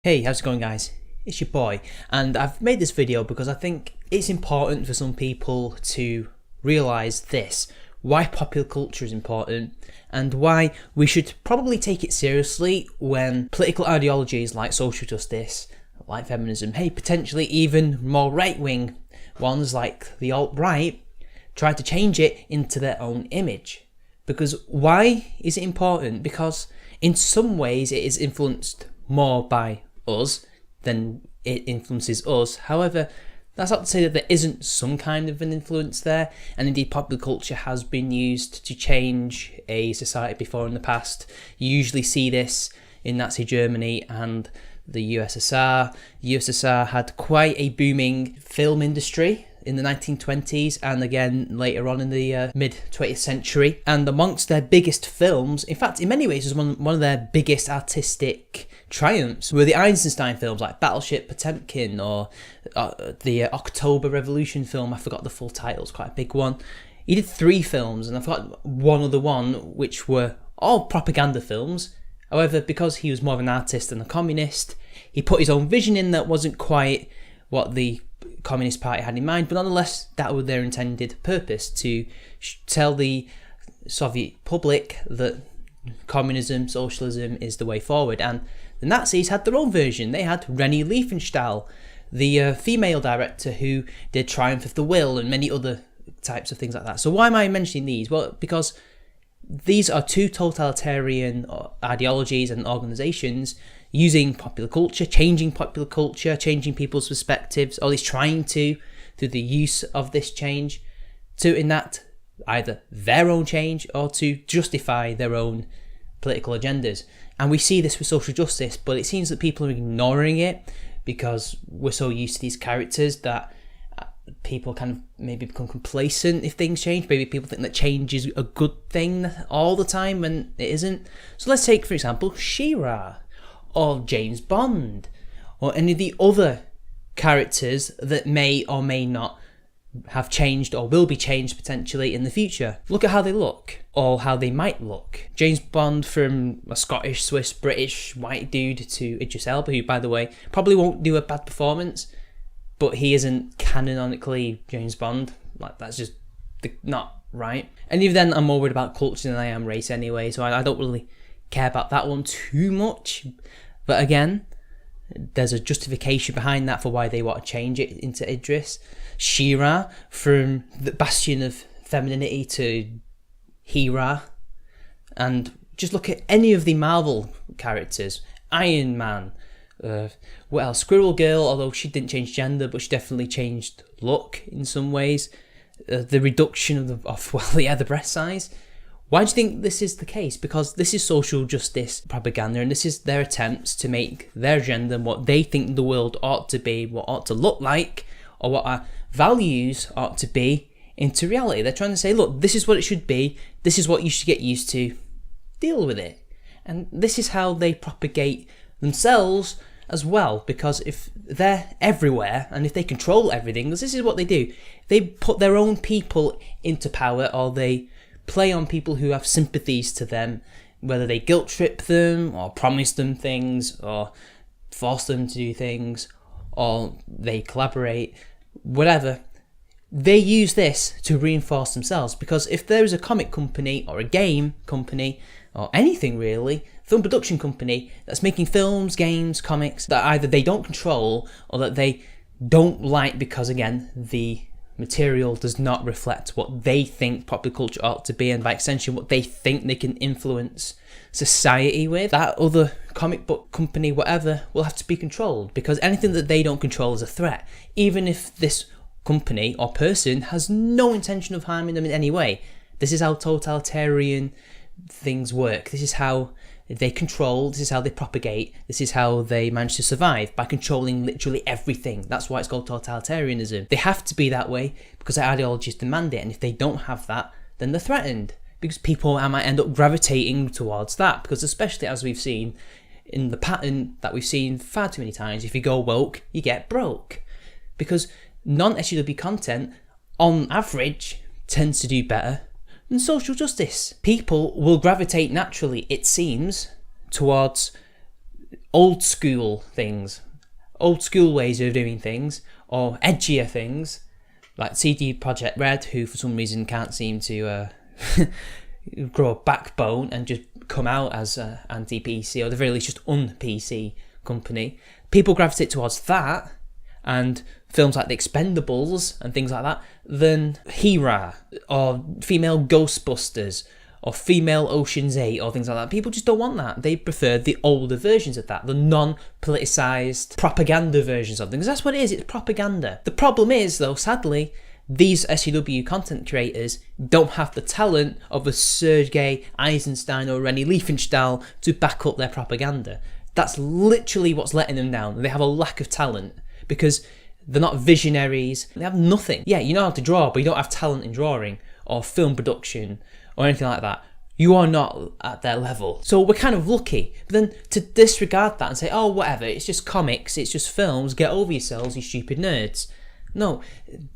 Hey, how's it going guys? It's your boy, and I've made this video because I think it's important for some people to realise this, why popular culture is important and why we should probably take it seriously when political ideologies like social justice, like feminism, hey, potentially even more right-wing ones like the alt-right try to change it into their own image. Because why is it important? Because in some ways it is influenced more by us than it influences us. However, that's not to say that there isn't some kind of an influence there, and indeed popular culture has been used to change a society before in the past. You usually see this in Nazi Germany and the USSR. The USSR had quite a booming film industry in the 1920s and again later on in the mid-20th century. And amongst their biggest films, in fact in many ways it was one of their biggest artistic triumphs, were the Eisenstein films like Battleship Potemkin or the October Revolution film. I forgot the full title, it's quite a big one. He did 3 films and I forgot one other one, which were all propaganda films. However, because he was more of an artist than a communist, he put his own vision in that wasn't quite what the Communist Party had in mind, but nonetheless that was their intended purpose, to tell the Soviet public that communism, socialism is the way forward. And the Nazis had their own version. They had Renée Riefenstahl, the female director who did Triumph of the Will and many other types of things like that. So why am I mentioning these? Well, because these are 2 totalitarian ideologies and organisations using popular culture, changing people's perspectives, or at least trying to, through the use of this change, to enact either their own change or to justify their own political agendas. And we see this with social justice, but it seems that people are ignoring it because we're so used to these characters that people kind of maybe become complacent if things change. Maybe people think that change is a good thing all the time when it isn't. So let's take, for example, She-Ra, or James Bond, or any of the other characters that may or may not have changed or will be changed potentially in the future. Look at how they look, or how they might look. James Bond, from a Scottish, Swiss, British, white dude to Idris Elba, who by the way probably won't do a bad performance, but he isn't canonically James Bond. Like, that's just not right. And even then I'm more worried about culture than I am race anyway, so I don't really care about that one too much. But again, there's a justification behind that for why they want to change it into Idris. She-Ra, from the bastion of femininity to He-Ra. And just look at any of the Marvel characters. Iron Man, what else? Squirrel Girl, although she didn't change gender, but she definitely changed look in some ways. The reduction of the breast size. Why do you think this is the case? Because this is social justice propaganda, and this is their attempts to make their agenda and what they think the world ought to be, what ought to look like, or what our values ought to be, into reality. They're trying to say, look, this is what it should be, this is what you should get used to, deal with it. And this is how they propagate themselves as well, because if they're everywhere and if they control everything, this is what they do. They put their own people into power, or they play on people who have sympathies to them, whether they guilt trip them or promise them things or force them to do things, or they collaborate, whatever. They use this to reinforce themselves, because if there is a comic company or a game company or anything really, film production company that's making films, games, comics that either they don't control or that they don't like because again the material does not reflect what they think popular culture ought to be, and by extension what they think they can influence society with, that other comic book company, whatever, will have to be controlled, because anything that they don't control is a threat, even if this company or person has no intention of harming them in any way. This is how totalitarian things work. This is how they control, this is how they propagate, this is how they manage to survive, by controlling literally everything. That's why it's called totalitarianism. They have to be that way because their ideologies demand it, and if they don't have that, then they're threatened, because people might end up gravitating towards that, because especially as we've seen in the pattern that we've seen far too many times, if you go woke, you get broke. Because non-SJW content, on average, tends to do better than social justice. People will gravitate naturally, it seems, towards old school things, old school ways of doing things, or edgier things, like CD Projekt Red, who for some reason can't seem to grow a backbone and just come out as anti-PC, or at the very least just un-PC company. People gravitate towards that and films like The Expendables and things like that than He-Ra or female Ghostbusters or female Ocean's 8 or things like that. People just don't want that. They prefer the older versions of that, the non-politicised propaganda versions of things. That's what it is, it's propaganda. The problem is, though, sadly, these SJW content creators don't have the talent of a Sergei Eisenstein or Rennie Riefenstahl to back up their propaganda. That's literally what's letting them down. They have a lack of talent because they're not visionaries. They have nothing. Yeah, you know how to draw, but you don't have talent in drawing or film production or anything like that. You are not at their level. So we're kind of lucky. But then to disregard that and say, oh, whatever, it's just comics, it's just films, get over yourselves, you stupid nerds. No,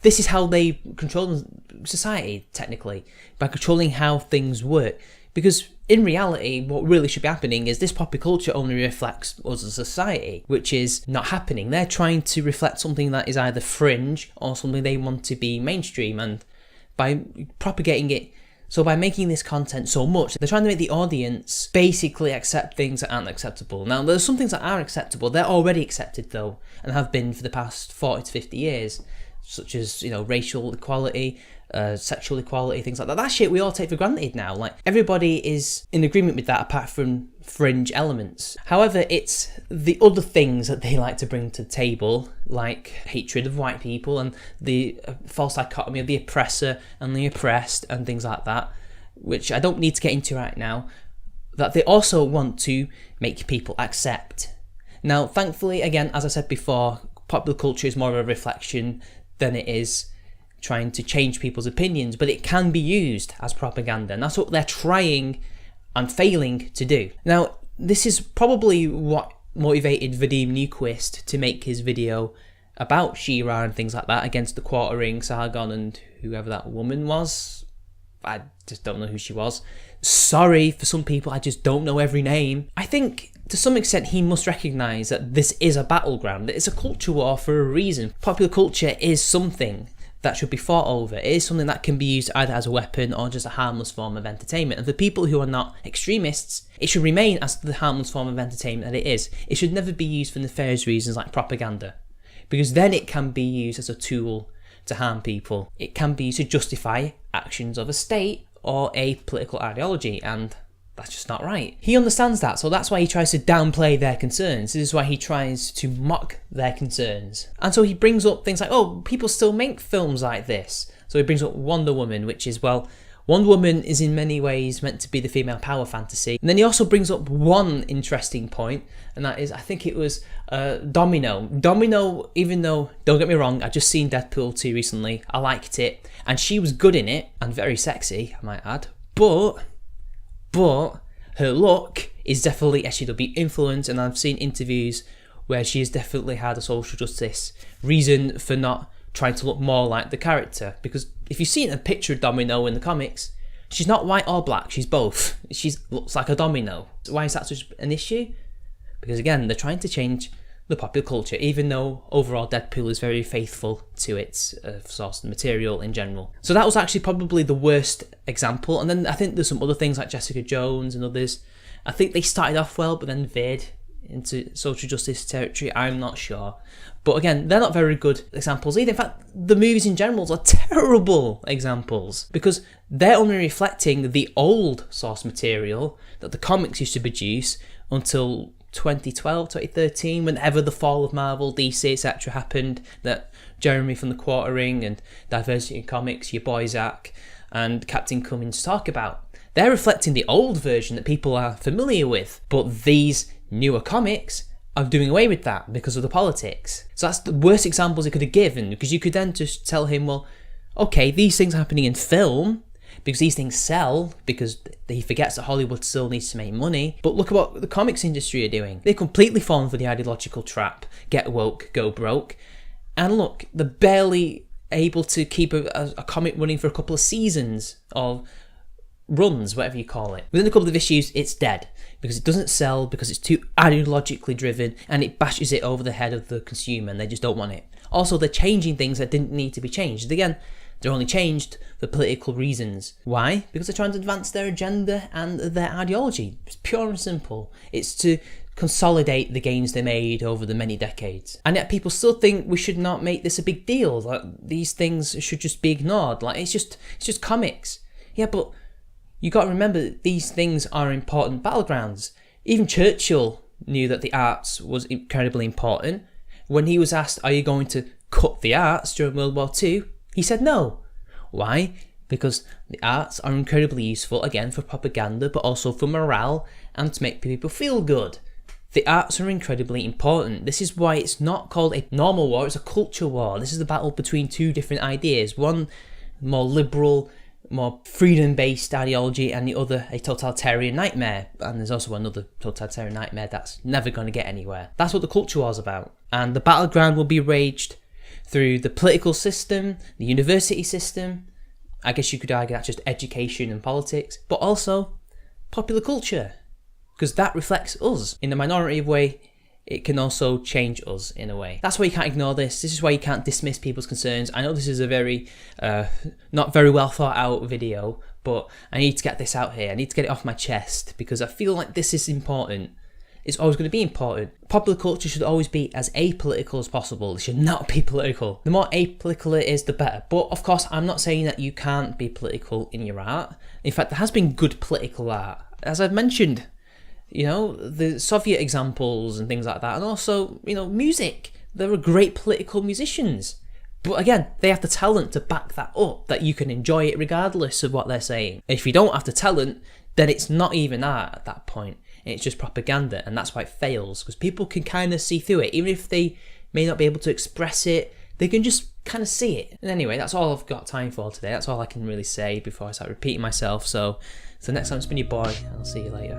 this is how they control society, technically, by controlling how things work. Because in reality, what really should be happening is this popular culture only reflects us as a society, which is not happening. They're trying to reflect something that is either fringe or something they want to be mainstream, and by propagating it, so by making this content so much, they're trying to make the audience basically accept things that aren't acceptable. Now, there's some things that are acceptable. They're already accepted, though, and have been for the past 40 to 50 years, such as, you know, racial equality, sexual equality, things like that. That shit we all take for granted now. Like, everybody is in agreement with that apart from fringe elements. However, it's the other things that they like to bring to the table, like hatred of white people and the false dichotomy of the oppressor and the oppressed and things like that, which I don't need to get into right now, that they also want to make people accept. Now, thankfully, again, as I said before, popular culture is more of a reflection than it is trying to change people's opinions, but it can be used as propaganda, and that's what they're trying and failing to do. Now, this is probably what motivated Vadim Nyquist to make his video about She-Ra and things like that against the Quartering, Sargon, and whoever that woman was. I just don't know who she was. Sorry for some people, I just don't know every name. I think to some extent he must recognise that this is a battleground, that it's a culture war for a reason. Popular culture is something that should be fought over. It is something that can be used either as a weapon or just a harmless form of entertainment. And for people who are not extremists, it should remain as the harmless form of entertainment that it is. It should never be used for nefarious reasons like propaganda, because then it can be used as a tool to harm people. It can be used to justify actions of a state or a political ideology, and that's just not right. He understands that, so that's why he tries to downplay their concerns. This is why he tries to mock their concerns. And so he brings up things like, oh, people still make films like this. So he brings up Wonder Woman, which is, well, Wonder Woman is in many ways meant to be the female power fantasy. And then he also brings up one interesting point, and that is, I think it was Domino. Domino, even though, don't get me wrong, I've just seen Deadpool 2 recently. I liked it, and she was good in it, and very sexy, I might add. But her look is definitely SJW influence, and I've seen interviews where she has definitely had a social justice reason for not trying to look more like the character. Because if you've seen a picture of Domino in the comics, she's not white or black, she's both. She looks like a domino. Why is that such an issue? Because again, they're trying to change the popular culture, even though overall Deadpool is very faithful to its source material in general. So that was actually probably the worst example. And then I think there's some other things like Jessica Jones and others. I think they started off well, but then veered into social justice territory. I'm not sure. But again, they're not very good examples either. In fact, the movies in general are terrible examples, because they're only reflecting the old source material that the comics used to produce until 2012, 2013, whenever the fall of Marvel, DC, etc. happened, that Jeremy from the Quartering and Diversity in Comics, your boy Zach, and Captain Cummings talk about. They're reflecting the old version that people are familiar with, but these newer comics are doing away with that because of the politics. So that's the worst examples he could have given, because you could then just tell him, well, okay, these things are happening in film, because these things sell, because he forgets that Hollywood still needs to make money. But look at what the comics industry are doing. They've completely fallen for the ideological trap, get woke, go broke. And look, they're barely able to keep a comic running for a couple of seasons, or runs, whatever you call it. Within a couple of issues, it's dead because it doesn't sell, because it's too ideologically driven, and it bashes it over the head of the consumer and they just don't want it. Also, they're changing things that didn't need to be changed. Again, they're only changed for political reasons. Why? Because they're trying to advance their agenda and their ideology. It's pure and simple. It's to consolidate the gains they made over the many decades. And yet people still think we should not make this a big deal. Like, these things should just be ignored. Like, it's just comics. Yeah, but you got to remember that these things are important battlegrounds. Even Churchill knew that the arts was incredibly important. When he was asked, are you going to cut the arts during World War II? He said no. Why? Because the arts are incredibly useful, again, for propaganda, but also for morale and to make people feel good. The arts are incredibly important. This is why it's not called a normal war, it's a culture war. This is the battle between two different ideas. One more liberal, more freedom-based ideology, and the other a totalitarian nightmare. And there's also another totalitarian nightmare that's never going to get anywhere. That's what the culture war is about. And the battleground will be waged through the political system, the university system. I guess you could argue that's just education and politics, but also popular culture, because that reflects us. In a minority of way, it can also change us in a way. That's why you can't ignore this. This is why you can't dismiss people's concerns. I know this is a very, not very well thought out video, but I need to get this out here. I need to get it off my chest because I feel like this is important. It's always going to be important. Popular culture should always be as apolitical as possible. It should not be political. The more apolitical it is, the better. But of course, I'm not saying that you can't be political in your art. In fact, there has been good political art. As I've mentioned, you know, the Soviet examples and things like that. And also, you know, music. There are great political musicians. But again, they have the talent to back that up, that you can enjoy it regardless of what they're saying. If you don't have the talent, then it's not even art at that point. It's just propaganda, and that's why it fails, because people can kind of see through it. Even if they may not be able to express it, they can just kind of see it. And anyway, that's all I've got time for today. That's all I can really say before I start repeating myself. So next time, it's been your boy, and I'll see you later.